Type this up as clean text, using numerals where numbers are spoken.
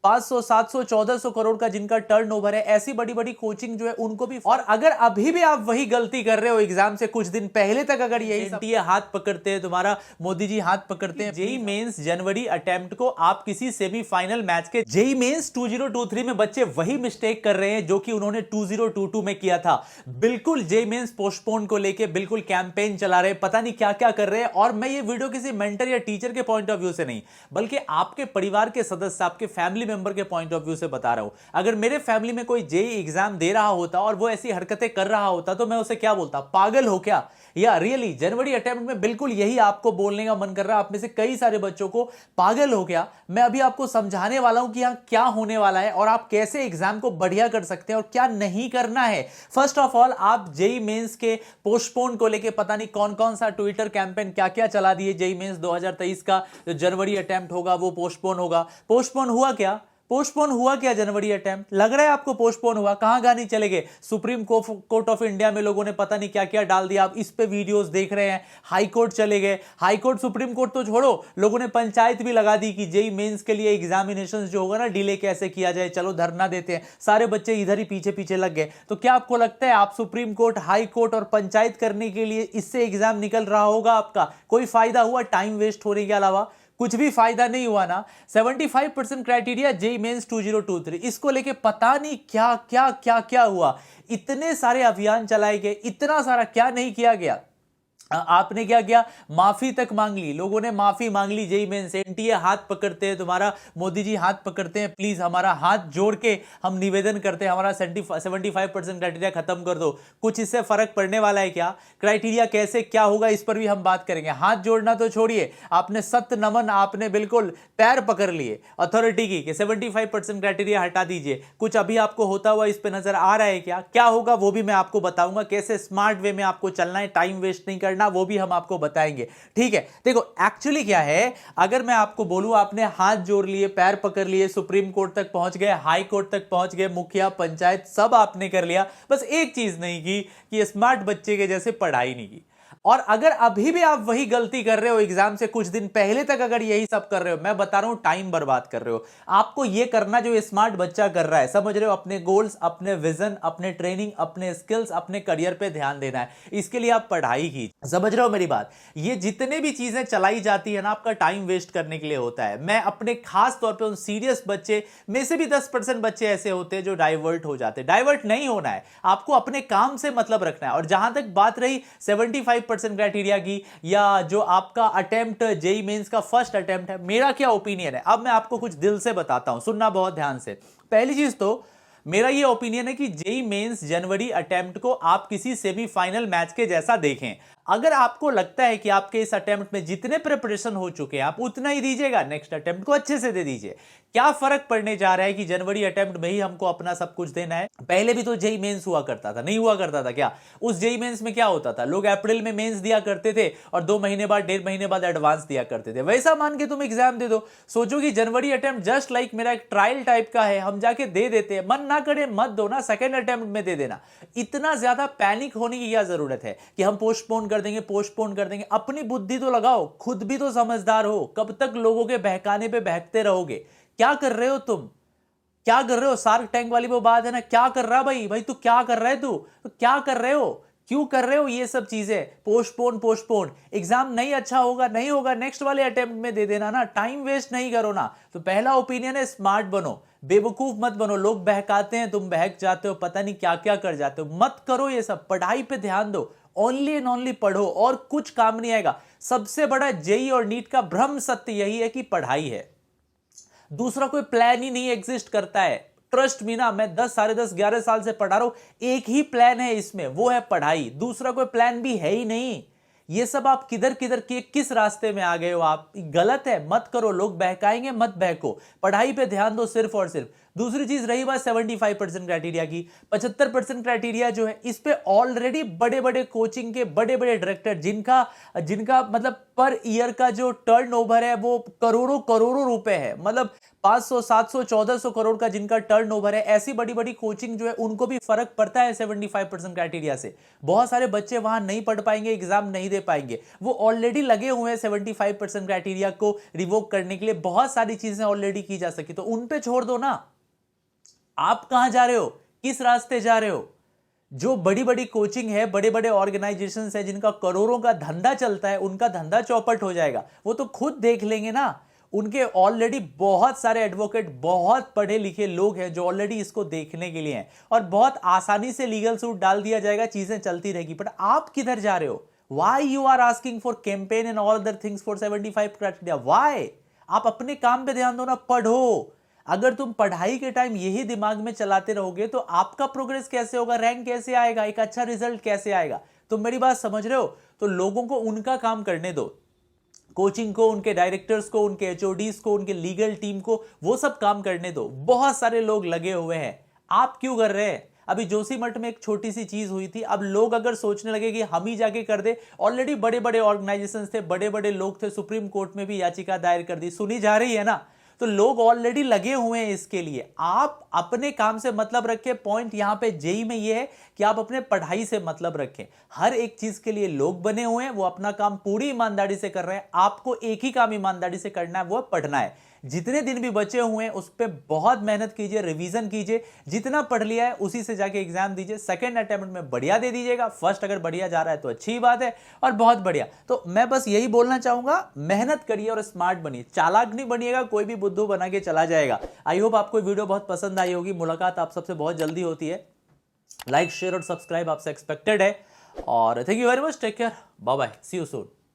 500 700 1400 करोड़ का जिनका टर्नओवर है, ऐसी बड़ी बड़ी कोचिंग जो है उनको भी। और अगर अभी भी आप वही गलती कर रहे हो एग्जाम से कुछ दिन पहले तक, अगर यही एनटीए हाथ पकड़ते हैं, तुम्हारा मोदी जी हाथ पकड़ते हैं, जेई मेंस जनवरी अटेम्प्ट को आप किसी सेमीफाइनल मैच के, जेई मेंस 2023 में बच्चे वही मिस्टेक कर रहे हैं जो कि उन्होंने 2022 में किया था। बिल्कुल जेई मेंस पोस्टपोन को लेके बिल्कुल कैंपेन चला रहे, पता नहीं क्या क्या कर रहे हैं। और मैं ये वीडियो किसी मेंटर या टीचर के पॉइंट ऑफ व्यू से नहीं, बल्कि आपके परिवार के सदस्य, आपके फैमिली मेंबर के पॉइंट ऑफ व्यू से बता रहा हूं। अगर मेरे फैमिली में कोई जेई एग्जाम दे रहा होता और वो ऐसी हरकतें कर रहा होता तो मैं उसे क्या बोलता, पागल हो क्या? या रियली जनवरी अटेम्प्ट में बिल्कुल यही आपको बोलने का मन कर रहा है। आप में से कई सारे बच्चों को पागल हो गया। मैं अभी आपको समझाने वाला हूं कि यहां क्या होने वाला है और आप कैसे एग्जाम को बढ़िया कर सकते हैं और क्या नहीं करना है। फर्स्ट ऑफ ऑल, आप जेई मेंस के पोस्टपोन को लेके पता नहीं कौन कौन सा ट्विटर कैंपेन क्या क्या चला दिए। जेई मेंस 2023 का जो जनवरी अटेम्प्ट होगा वो पोस्टपोन होगा। पोस्टपोन हुआ क्या? पोस्टपोन हुआ क्या? जनवरी अटेम्प्ट लग रहा है आपको पोस्टपोन हुआ? कहां गानी चले गए? सुप्रीम कोर्ट ऑफ इंडिया में लोगों ने पता नहीं क्या क्या डाल दिया, आप इस पे वीडियोस देख रहे हैं। हाई कोर्ट चले गए, हाई कोर्ट सुप्रीम कोर्ट तो छोड़ो, लोगों ने पंचायत भी लगा दी कि जेई मेंस के लिए एग्जामिनेशन जो होगा ना डिले कैसे किया जाए, चलो धरना देते हैं। सारे बच्चे इधर ही पीछे पीछे लग गए। तो क्या आपको लगता है आप सुप्रीम कोर्ट, हाई कोर्ट और पंचायत करने के लिए इससे एग्जाम निकल रहा होगा आपका? कोई फायदा हुआ टाइम वेस्ट होने के अलावा? कुछ भी फायदा नहीं हुआ ना। 75% क्राइटेरिया जेई मेंस 2023, इसको लेके पता नहीं क्या क्या क्या क्या हुआ। इतने सारे अभियान चलाए गए, इतना सारा क्या नहीं किया गया। आपने क्या किया? माफी तक मांग ली, लोगों ने माफी मांग ली जेई मेंस से। एनटीए हाथ पकड़ते हैं, तुम्हारा मोदी जी हाथ पकड़ते हैं, प्लीज हमारा हाथ जोड़ के हम निवेदन करते हैं, हमारा 75% क्राइटेरिया खत्म कर दो। कुछ इससे फर्क पड़ने वाला है क्या? क्राइटेरिया कैसे क्या होगा इस पर भी हम बात करेंगे। हाथ जोड़ना तो छोड़िए, आपने सत्य नमन, आपने बिल्कुल पैर पकड़ लिए अथॉरिटी की कि 75% क्राइटेरिया हटा दीजिए। कुछ अभी आपको होता हुआ इस पर नजर आ रहा है क्या? क्या होगा वो भी मैं आपको बताऊंगा, कैसे स्मार्ट वे में आपको चलना है, टाइम वेस्ट नहीं करना, वो भी हम आपको बताएंगे। ठीक है, देखो एक्चुअली क्या है, अगर मैं आपको बोलूं आपने हाथ जोड़ लिए, पैर पकड़ लिए, सुप्रीम कोर्ट तक पहुंच गए, हाई कोर्ट तक पहुंच गए, मुखिया पंचायत सब आपने कर लिया, बस एक चीज नहीं की कि स्मार्ट बच्चे के जैसे पढ़ाई नहीं की। और अगर अभी भी आप वही गलती कर रहे हो एग्जाम से कुछ दिन पहले तक, अगर यही सब कर रहे हो, मैं बता रहा हूं टाइम बर्बाद कर रहे हो। आपको यह करना जो स्मार्ट बच्चा कर रहा है, समझ रहे हो? अपने गोल्स, अपने विजन, अपने ट्रेनिंग, अपने स्किल्स, अपने करियर पे ध्यान देना है। इसके लिए आप पढ़ाई की, समझ रहे हो मेरी बात? ये जितने भी चीजें चलाई जाती है ना, आपका टाइम वेस्ट करने के लिए होता है। मैं अपने खास तौर पे उन सीरियस बच्चे में से भी 10% बच्चे ऐसे होते हैं जो डाइवर्ट हो जाते हैं। डाइवर्ट नहीं होना है, आपको अपने काम से मतलब रखना है। और जहां तक बात रही 75% क्राइटेरिया की, या जो आपका अटेम्प्ट जेई मेंस का फर्स्ट अटेम्प्ट है, मेरा क्या ओपिनियन है, अब मैं आपको कुछ दिल से बताता हूं, सुनना बहुत ध्यान से। पहली चीज तो मेरा ये ओपिनियन है कि जेई मेंस जनवरी अटेम्प्ट को आप किसी सेमीफाइनल मैच के जैसा देखें। अगर आपको लगता है कि आपके इस अटेम्प्ट में जितने प्रिपरेशन हो चुके हैं आप उतना ही दीजिएगा, नेक्स्ट अटेम्प्ट को अच्छे से दे दीजिए। क्या फर्क पड़ने जा रहा है कि जनवरी अटेम्प्ट में ही हमको अपना सब कुछ देना है? पहले भी तो जेई मेंस हुआ करता था, नहीं हुआ करता था क्या? उस जेई मेंस में क्या होता था, लोग अप्रैल में मेंस दिया करते थे और 2 महीने बाद, 1.5 महीने बाद एडवांस दिया करते थे। वैसा मान के तुम एग्जाम दे दो। सोचो कि जनवरी अटेम्प्ट जस्ट लाइक मेरा एक ट्रायल टाइप का है, हम जाके दे देते हैं। मन ना करे मत दो ना, सेकेंड अटेम्प्ट में दे देना। इतना ज्यादा पैनिक होने की क्या जरूरत है कि हम पोस्टपोन कर देंगे, पोस्टपोन कर देंगे? अपनी बुद्धि तो लगाओ, खुद भी तो समझदार हो। कब तक लोगों के बहकाने पे बहकते रहोगे? क्या कर रहे हो तुम? क्या कर रहे हो? सार्क टैंक वाली वो बात है ना, क्या कर रहा है भाई? भाई तू क्या कर रहा है? तू क्या कर रहे हो? क्यों कर रहे हो ये सब चीजें? पोस्टपोन पोस्टपोन, एग्जाम नहीं अच्छा होगा, नहीं होगा, नेक्स्ट वाले अटेम्प्ट में दे देना ना, टाइम वेस्ट नहीं करो ना। तो पहला ओपिनियन है स्मार्ट बनो, बेवकूफ मत बनो। लोग बहकाते हैं, तुम बहक जाते हो, पता नहीं क्या क्या कर जाते हो। मत करो ये सब, पढ़ाई पे ध्यान दो, ओनली एंड ओनली पढ़ो और कुछ काम नहीं आएगा। सबसे बड़ा जेई और नीट का भ्रम सत्य यही है कि पढ़ाई है, दूसरा कोई प्लान ही नहीं एग्जिस्ट करता है। ट्रस्ट मी ना, मैं 10 साढ़े 10 11 साल से पढ़ा रहा हूं, एक ही प्लान है इसमें, वो है पढ़ाई। दूसरा कोई प्लान भी है ही नहीं। ये सब आप किधर किधर के किस रास्ते में आ गए हो? आप गलत है, मत करो। लोग बहकाएंगे, मत बहको, पढ़ाई पे ध्यान दो सिर्फ और सिर्फ। दूसरी चीज रही बात 75% क्राइटेरिया की, 75% क्राइटेरिया जो है इस पे ऑलरेडी बड़े बड़े कोचिंग के बड़े बड़े डायरेक्टर जिनका मतलब पर ईयर का जो टर्नओवर है वो करोड़ों करोड़ों रुपए है, मतलब 500 700 1400 करोड़ का जिनका टर्नओवर है, ऐसी बड़ी बड़ी कोचिंग जो है उनको भी फर्क पड़ता है 75% क्राइटेरिया से। बहुत सारे बच्चे वहां नहीं पढ़ पाएंगे, एग्जाम नहीं दे पाएंगे, वो ऑलरेडी लगे हुए हैं 75% क्राइटेरिया को रिवोक करने के लिए, बहुत सारी चीजें ऑलरेडी की जा सकी, तो उन पे छोड़ दो ना। आप कहां जा रहे हो, किस रास्ते जा रहे हो? जो बड़ी बड़ी कोचिंग है, बड़े बड़े ऑर्गेनाइजेशंस है जिनका करोड़ों का धंधा चलता है, उनका धंधा चौपट हो जाएगा, वो तो खुद देख लेंगे ना। उनके ऑलरेडी बहुत सारे एडवोकेट, बहुत पढ़े लिखे लोग हैं जो ऑलरेडी इसको देखने के लिए हैं, और बहुत आसानी से लीगल सूट डाल दिया जाएगा, चीजें चलती रहेगी। बट आप किधर जा रहे हो? Why you are asking for campaign and all other things for 75 criteria? Why? आप अपने काम पे ध्यान दो ना, पढ़ो। अगर तुम पढ़ाई के टाइम यही दिमाग में चलाते रहोगे तो आपका प्रोग्रेस कैसे होगा, रैंक कैसे आएगा, एक अच्छा रिजल्ट कैसे आएगा? तुम मेरी बात समझ रहे हो? तो लोगों को उनका काम करने दो, कोचिंग को, उनके डायरेक्टर्स को, उनके एचओडीज को, उनके लीगल टीम को, वो सब काम करने दो। बहुत सारे लोग लगे हुए हैं, आप क्यों कर रहे हैं? अभी जोशीमठ में एक छोटी सी चीज हुई थी, अब लोग अगर सोचने लगे कि हम ही जाके कर दे, ऑलरेडी बड़े बड़े ऑर्गेनाइजेशन थे, बड़े बड़े लोग थे, सुप्रीम कोर्ट में भी याचिका दायर कर दी, सुनी जा रही है ना। तो लोग ऑलरेडी लगे हुए हैं इसके लिए। आप अपने काम से मतलब रखें। पॉइंट यहां पे जेई में ये है कि आप अपने पढ़ाई से मतलब रखें। हर एक चीज के लिए लोग बने हुए हैं, वो अपना काम पूरी ईमानदारी से कर रहे हैं। आपको एक ही काम ईमानदारी से करना है, वो पढ़ना है। जितने दिन भी बचे हुए हैं उस पर बहुत मेहनत कीजिए, रिवीजन कीजिए, जितना पढ़ लिया है उसी से जाके एग्जाम दीजिए। सेकंड अटेम्प्ट में बढ़िया दे दीजिएगा, फर्स्ट अगर बढ़िया जा रहा है तो अच्छी बात है, और बहुत बढ़िया। तो मैं बस यही बोलना चाहूंगा, मेहनत करिए और स्मार्ट बनिए, चालाक नहीं बनिएगा, कोई भी बुद्धू बना के चला जाएगा। आई होप आपको वीडियो बहुत पसंद आई होगी। मुलाकात आप सबसे बहुत जल्दी होती है। लाइक, शेयर और सब्सक्राइब आपसे एक्सपेक्टेड है, और thank you very much. Take care, bye bye, see you soon.